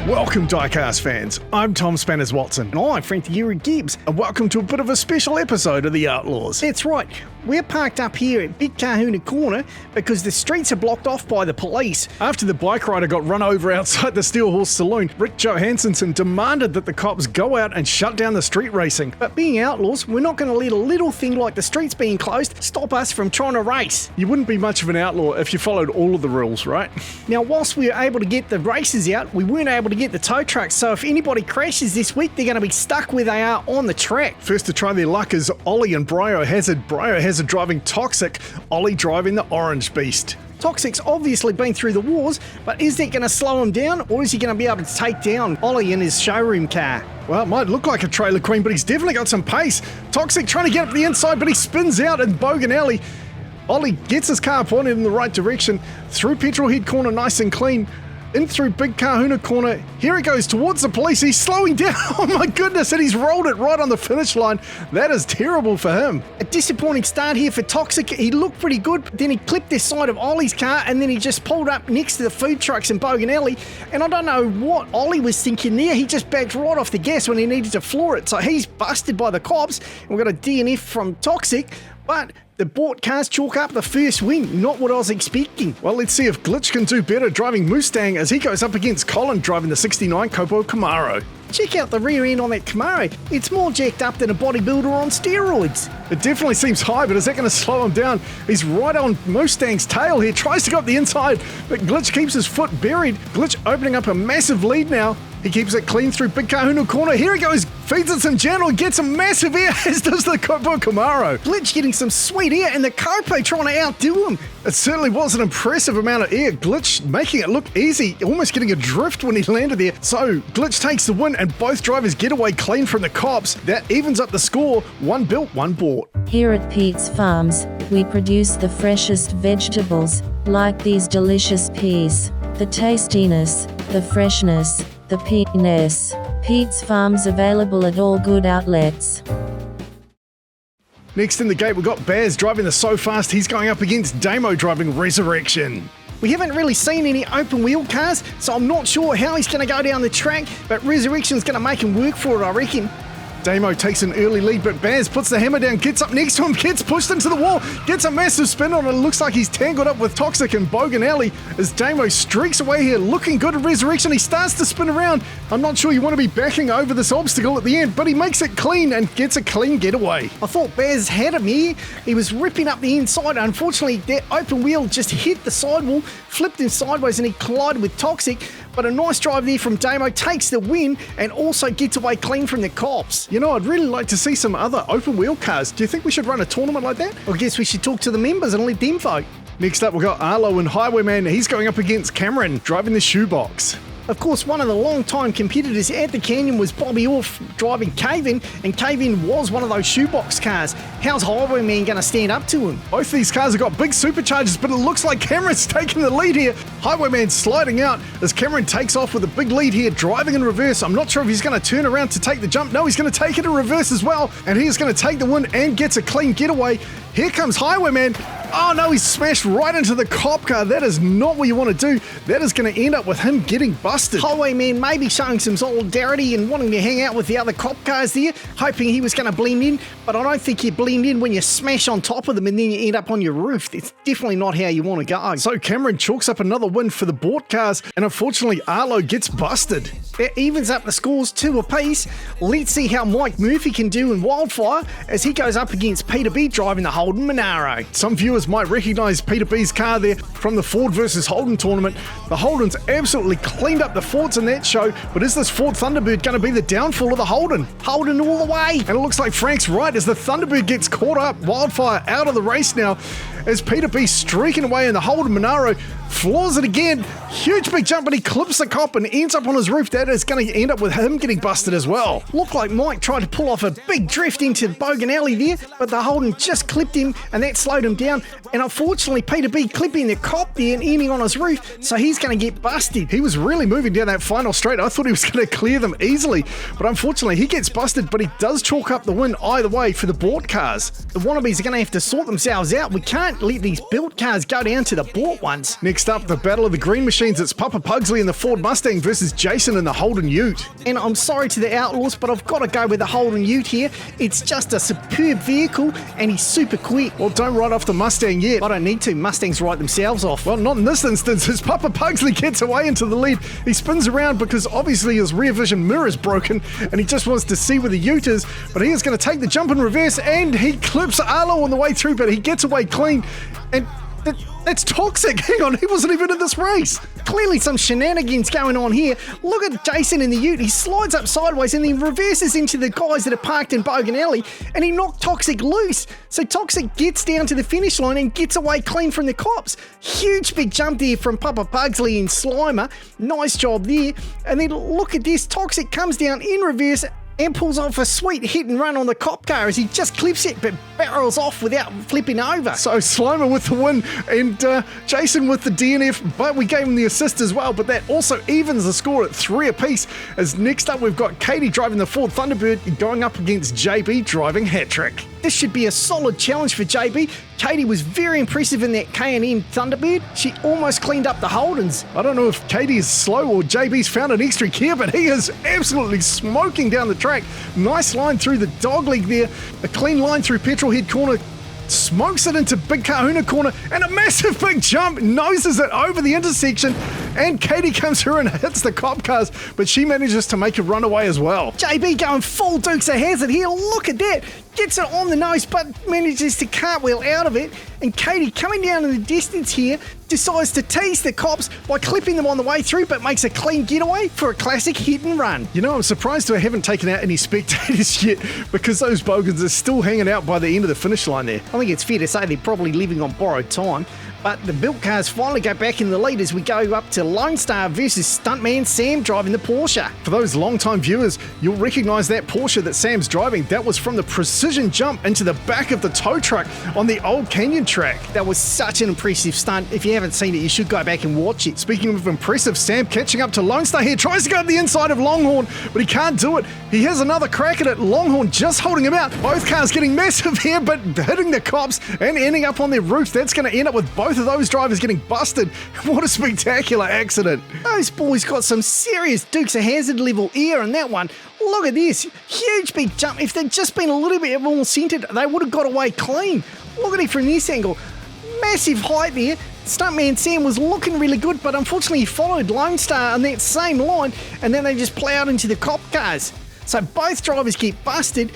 Welcome, Diecast fans. I'm Tom Spanners Watson. And I'm Frank the Erie Gibbs. And welcome to a bit of a special episode of the Outlaws. That's right. We're parked up here at Big Kahuna Corner because the streets are blocked off by the police. After the bike rider got run over outside the Steel Horse Saloon, Rick Johansson demanded that the cops go out and shut down the street racing. But being outlaws, we're not going to let a little thing like the streets being closed stop us from trying to race. You wouldn't be much of an outlaw if you followed all of the rules, right? Now, whilst we were able to get the races out, we weren't able to get the tow trucks, so if anybody crashes this week, they're going to be stuck where they are on the track. First to try their luck is OLLIE and Biohazard. Biohazard driving Toxic, OLLIE driving the Orange Beast. Toxic's obviously been through the wars, but is that going to slow him down, or is he going to be able to take down OLLIE in his showroom car? Well, it might look like a trailer queen, but he's definitely got some pace. Toxic trying to get up the inside, but he spins out in Bogan Alley. OLLIE gets his car pointed in the right direction, through Petrol Head Corner nice and clean, in through Big Kahuna Corner. Here he goes towards the police. He's slowing down. Oh my goodness, and he's rolled it right on the finish line. That is terrible for him. A disappointing start here for Toxic. He looked pretty good, but then he clipped this side of OLLIE's car, and then he just pulled up next to the food trucks in Bogan Alley. And I don't know what OLLIE was thinking there. He just backed right off the gas when he needed to floor it. So he's busted by the cops. And we've got a DNF from Toxic, but the bought cars chalk up the first win, not what I was expecting. Well, let's see if Glitch can do better driving Mustang as he goes up against Colin driving the 69 Copo Camaro. Check out the rear end on that Camaro. It's more jacked up than a bodybuilder on steroids. It definitely seems high, but is that going to slow him down? He's right on Mustang's tail here, tries to go up the inside, but Glitch keeps his foot buried. Glitch opening up a massive lead now. He keeps it clean through Big Kahuna Corner. Here he goes, feeds it some channel, gets a massive air, as does the Copo Camaro. Glitch getting some sweet air, and the Copo trying to outdo him. It certainly was an impressive amount of air. Glitch making it look easy, almost getting a drift when he landed there. So Glitch takes the win, and both drivers get away clean from the cops. That evens up the score. One built, one bought. Here at Pete's Farms, we produce the freshest vegetables, like these delicious peas. The tastiness, the freshness, the peaness. Pete's Farms available at all good outlets. Next in the gate, we've got Baz driving the So Fast. He's going up against Damo driving Resurrection. We haven't really seen any open wheel cars, so I'm not sure how he's going to go down the track, but Resurrection's going to make him work for it, I reckon. Damo takes an early lead, but Baz puts the hammer down, gets up next to him, gets pushed into the wall, gets a massive spin on it. It looks like he's tangled up with Toxic and Bogan Alley as Damo streaks away here, looking good at Resurrection. He starts to spin around. I'm not sure you want to be backing over this obstacle at the end, but he makes it clean and gets a clean getaway. I thought Baz had him here. He was ripping up the inside. Unfortunately, that open wheel just hit the sidewall, flipped him sideways, and he collided with Toxic. But a nice drive there from Damo, takes the win and also gets away clean from the cops. You know, I'd really like to see some other open wheel cars. Do you think we should run a tournament like that? I guess we should talk to the members and let them vote. Next up, we've got Arlo and Highwayman. He's going up against Cameron, driving the Shoebox. Of course, one of the long-time competitors at the Canyon was Bobby Orff driving Cave-In, and Cave-In was one of those shoebox cars. How's Highwayman going to stand up to him? Both these cars have got big superchargers, but it looks like Cameron's taking the lead here. Highwayman sliding out as Cameron takes off with a big lead here, driving in reverse. I'm not sure if he's going to turn around to take the jump. No, he's going to take it in reverse as well, and he is going to take the win and gets a clean getaway. Here comes Highwayman. Oh no, he's smashed right into the cop car. That is not what you want to do. That is going to end up with him getting busted. Highwayman may be showing some solidarity and wanting to hang out with the other cop cars there, hoping he was going to blend in, but I don't think you blend in when you smash on top of them and then you end up on your roof. It's definitely not how you want to go. So Cameron chalks up another win for the bought cars, and unfortunately Arlo gets busted. That evens up the scores 2 apiece. Let's see how Mike Murphy can do in Wildfire as he goes up against Peter B driving the Holden Monaro. Some viewers might recognise Peter B's car there from the Ford versus Holden tournament. The Holden's absolutely cleaned up the Fords in that show, but is this Ford Thunderbird going to be the downfall of the Holden? Holden all the way. And it looks like Frank's right as the Thunderbird gets caught up. Wildfire out of the race now as Peter B streaking away in the Holden Monaro, floors it again. Huge big jump, but he clips the cop and ends up on his roof. That is going to end up with him getting busted as well. Looked like Mike tried to pull off a big drift into Bogan Alley there, but the Holden just clipped him and that slowed him down. And unfortunately, Peter B clipping the cop there and ending on his roof, so he's going to get busted. He was really moving down that final straight. I thought he was going to clear them easily, but unfortunately he gets busted, but he does chalk up the win either way for the bought cars. The wannabes are going to have to sort themselves out. We can't let these built cars go down to the bought ones. Next Next up, the battle of the green machines. It's Papa Pugsley in the Ford Mustang versus Jason in the Holden Ute. And I'm sorry to the Outlaws, but I've got to go with the Holden Ute here. It's just a superb vehicle, and he's super quick. Well, don't write off the Mustang yet. I don't need to. Mustangs write themselves off. Well, not in this instance, as Papa Pugsley gets away into the lead. He spins around because obviously his rear vision mirror is broken, and he just wants to see where the Ute is, but he is going to take the jump in reverse, and he clips Outlaw on the way through, but he gets away clean, and that's toxic. Hang on, he wasn't even in this race. Clearly some shenanigans going on here. Look at Jason in the Ute. He slides up sideways and then reverses into the guys that are parked in Bogan Alley, and he knocked Toxic loose. So Toxic gets down to the finish line and gets away clean from the cops. Huge big jump there from Papa Pugsley and Slimer. Nice job there. And then look at this. Toxic comes down in reverse and pulls off a sweet hit and run on the cop car as he just clips it but barrels off without flipping over. So Slimer with the win and Jason with the DNF, but we gave him the assist as well, but that also evens the score at 3 apiece. As next up we've got Katie driving the Ford Thunderbird going up against JB driving Hat-Trick. This should be a solid challenge for JB. Katie was very impressive in that K&N Thunderbird. She almost cleaned up the Holdens. I don't know if Katie is slow or JB's found an extra gear, but he is absolutely smoking down the track. Nice line through the dogleg there. A clean line through Petrolhead corner. Smokes it into Big Kahuna corner, and a massive big jump, noses it over the intersection, and Katie comes through and hits the cop cars, but she manages to make a runaway as well. JB going full Dukes of Hazzard here. Look at that. Gets it on the nose, but manages to cartwheel out of it. And Katie, coming down in the distance here, decides to tease the cops by clipping them on the way through, but makes a clean getaway for a classic hit and run. You know, I'm surprised I haven't taken out any spectators yet, because those bogans are still hanging out by the end of the finish line there. I think it's fair to say they're probably living on borrowed time. But the built cars finally go back in the lead as we go up to Lone Star versus Stuntman Sam driving the Porsche. For those long-time viewers, you'll recognise that Porsche that Sam's driving. That was from the precision jump into the back of the tow truck on the Old Canyon track. That was such an impressive stunt. If you haven't seen it, you should go back and watch it. Speaking of impressive, Sam catching up to Lone Star here, tries to go up the inside of Longhorn, but he can't do it. He has another crack at it. Longhorn just holding him out. Both cars getting massive here, but hitting the cops and ending up on their roofs. That's going to end up with both of those drivers getting busted. What a spectacular accident. Those boys got some serious Dukes of Hazzard level air in that one. Look at this. Huge big jump. If they'd just been a little bit more centered, they would have got away clean. Look at it from this angle. Massive height there. Stuntman Sam was looking really good, but unfortunately he followed Lone Star on that same line, and then they just plowed into the cop cars. So both drivers get busted,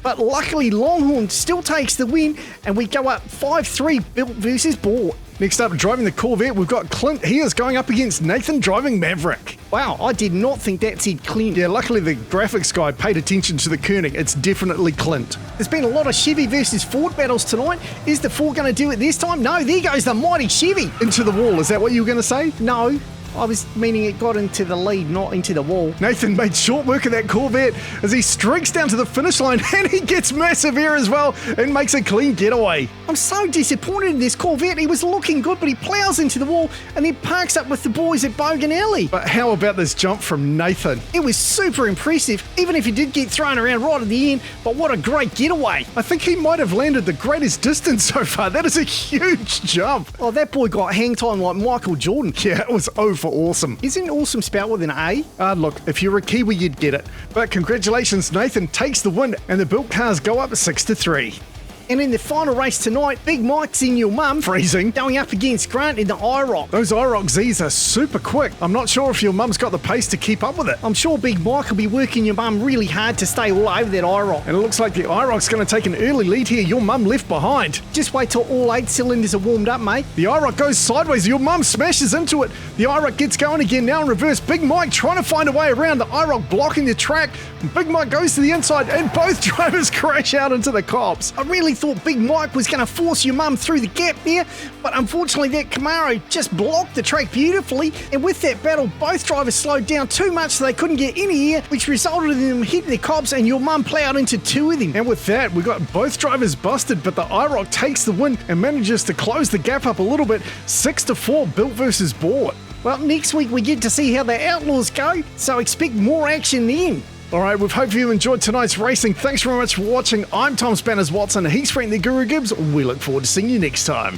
but luckily Longhorn still takes the win, and we go up 5-3 Built versus Bought. Next up, driving the Corvette, we've got Clint. He is going up against Nathan driving Maverick. Wow, I did not think that said Clint. Yeah, luckily the graphics guy paid attention to the kerning. It's definitely Clint. There's been a lot of Chevy versus Ford battles tonight. Is the Ford going to do it this time? No, there goes the mighty Chevy. Into the wall, is that what you were going to say? No. I was meaning it got into the lead, not into the wall. Nathan made short work of that Corvette as he streaks down to the finish line, and he gets massive air as well and makes a clean getaway. I'm so disappointed in this Corvette. He was looking good, but he plows into the wall and then parks up with the boys at Bogan Alley. But how about this jump from Nathan? It was super impressive, even if he did get thrown around right at the end, but what a great getaway. I think he might have landed the greatest distance so far. That is a huge jump. Oh, that boy got hang time like Michael Jordan. Yeah, it was for awesome. Isn't awesome spelled with an A? Look, if you're a Kiwi, you'd get it. But congratulations, Nathan takes the win, and the built cars go up 6-3. And in the final race tonight, Big Mike's in your mum. Freezing. Going up against Grant in the IROC. Those IROC Zs are super quick. I'm not sure if your mum's got the pace to keep up with it. I'm sure Big Mike will be working your mum really hard to stay all over that IROC. And it looks like the IROC's going to take an early lead here. Your mum left behind. Just wait till all 8 cylinders are warmed up, mate. The IROC goes sideways. Your mum smashes into it. The IROC gets going again now in reverse. Big Mike trying to find a way around. The IROC blocking the track. Big Mike goes to the inside, and both drivers crash out into the cops. I really thought Big Mike was going to force your mum through the gap there, but unfortunately that Camaro just blocked the track beautifully, and with that battle both drivers slowed down too much so they couldn't get any air, which resulted in them hitting the cops, and your mum plowed into 2 of them. And with that, we got both drivers busted, but the IROC takes the win and manages to close the gap up a little bit, 6-4 Built versus Bought. Well, next week we get to see how the Outlaws go, so expect more action then. All right, we hope you enjoyed tonight's racing. Thanks very much for watching. I'm Tom Spanners Watson. He's Frank the Guru Gibbs. We look forward to seeing you next time.